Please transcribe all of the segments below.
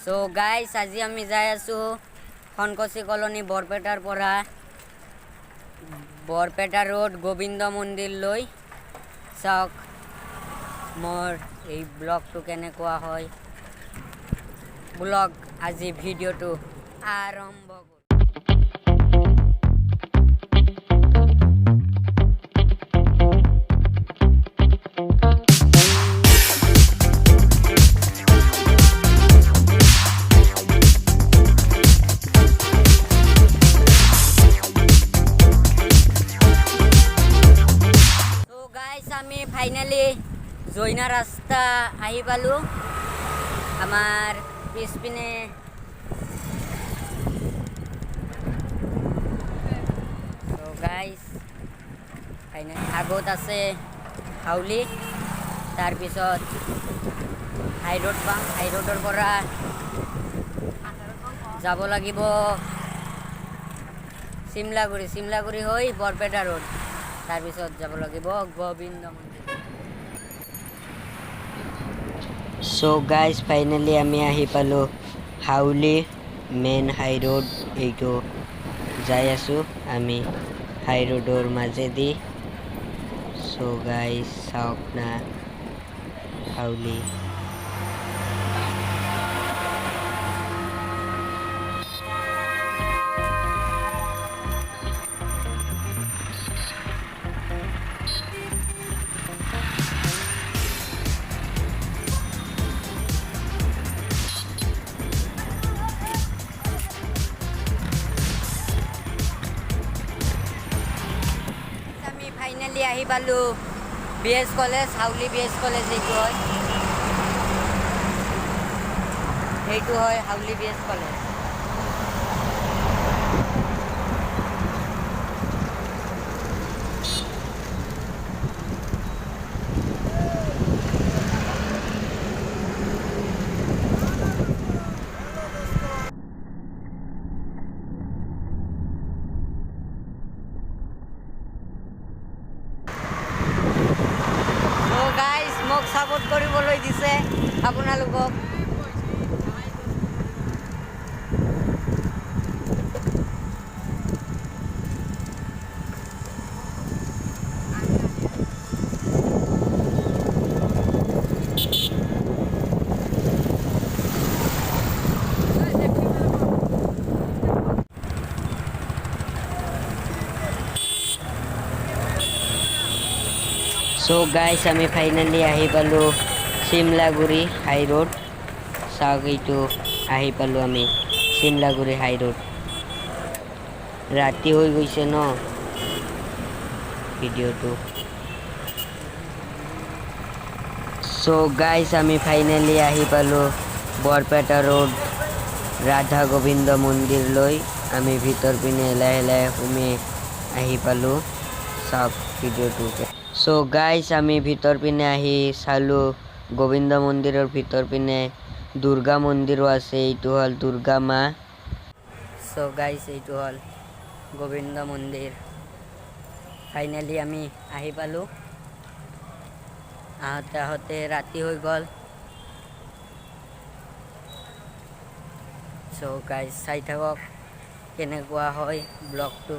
so guys আজি আমি যাই আছো খনকচি কলনি বৰপেটাৰ পৰা বৰপেটা ৰোড গোবিন্দ মন্দিৰ লৈ চাওক মোৰ এই ব্লগটো কেনেকুৱা হয় ব্লগ আজি ভিডিঅ'টো আৰম্ভ আমি ফাইনালি জয়না ৰাস্তা আহি পালো আমাৰ পিছপিনে তো গাইস ফাইনালি আগত আছে হাউলি তাৰপিছত হাইৰোড পাম হাইৰোডৰ পৰা যাব লাগিব চিমলাগুৰি হৈ বৰপেটা ৰোড তাৰপিছত যাব লাগিব গোবিন্দ মন্দিৰ সো গাইস ফাইনালি আমি আহি পালো হাউলি মেইন হাই ৰোড এইটো যাই আছো আমি হাই ৰোডৰ মাজেদি সো গাইস চাওক না হাউলি ফাইনালি আহি পালো বিএছ কলেজ হাউলি বিএছ কলেজ এইটো হয় হাউলি বিএছ কলেজ মোক সাপোর্ট কৰিবলৈ দিছে আপোনালোকক সো গাইস আমি ফাইনালি আহি পালো চিমলাগুৰি হাই ৰোড চাওক এইটো আহি পালো আমি চিমলাগুৰি হাই ৰোড ৰাতি হৈ গৈছে ন ভিডিঅ'টো সো গাইস আমি ফাইনালি আহি পালো বৰপেটা ৰোড ৰাধা গোবিন্দ মন্দিৰ লৈ আমি ভিতৰ পিনে লাহে লাহে সোমাই আহি পালো চাওক ভিডিঅ'টো সো গাইস আমি ভিতৰ পিনে আহি চালো গোবিন্দ মন্দিৰৰ ভিতৰ পিনে দুৰ্গা মন্দিৰো আছে এইটো হল দুৰ্গা মা সো গাইস এইটো হল গোবিন্দ মন্দিৰ ফাইনালি আমি আহি পালো আহতে ৰাতি হৈ গ'ল সো গাইস চাই থাকক কেনেকুৱা হয় ব্লগটো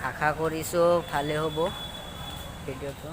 আশা কৰিছোঁ ভালে হ'ব ভিডিঅ'টো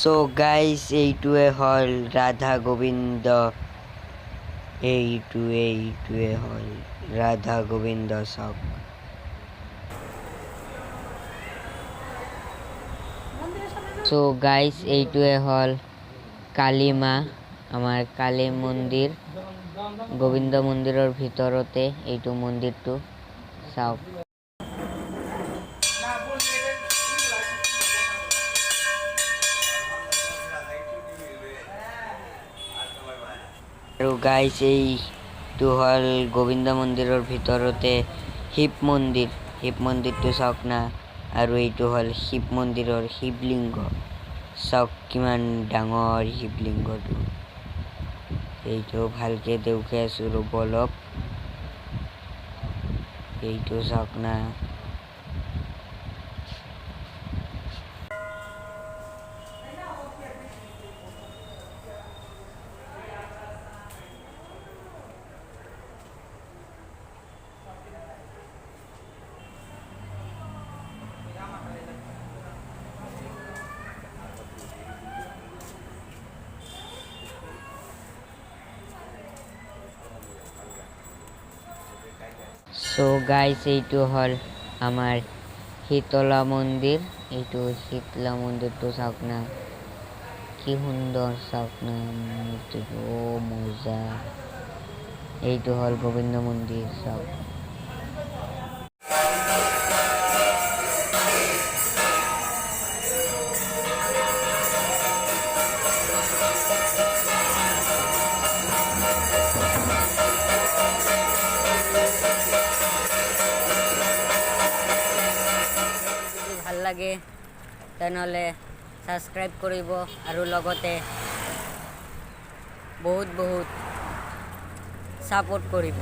সো গাইস এইটোৱে হল ৰাধা গোবিন্দ এইটোৱে হল ৰাধা গোবিন্দ চাওক সো গাইস এইটোৱে হ'ল কালী মা আমাৰ কালী মন্দিৰ গোবিন্দ মন্দিৰৰ ভিতৰতে এইটো মন্দিৰটো চাওক আৰু গাইস এইটো হ'ল গোবিন্দ মন্দিৰৰ ভিতৰতে শিৱ মন্দিৰটো চাওক না আৰু এইটো হ'ল শিৱ মন্দিৰৰ শিৱলিংগ চাওক কিমান ডাঙৰ শিৱলিংগটো এইটো ভালকে দেখুৱাই আছো ৰ'ব অলপ এইটো চাওক না সো গাইস এইটো হ'ল আমাৰ শীতলা মন্দিৰ এইটো শীতলা মন্দিৰটো চাওক না কি সুন্দৰ চাওক না মূৰ্তিটো মজা এইটো হ'ল গোবিন্দ মন্দিৰ চাওক ভাল লাগে তেনেহ'লে সাবস্ক্ৰাইব কৰিব আৰু লগতে বহুত সাপোৰ্ট কৰিব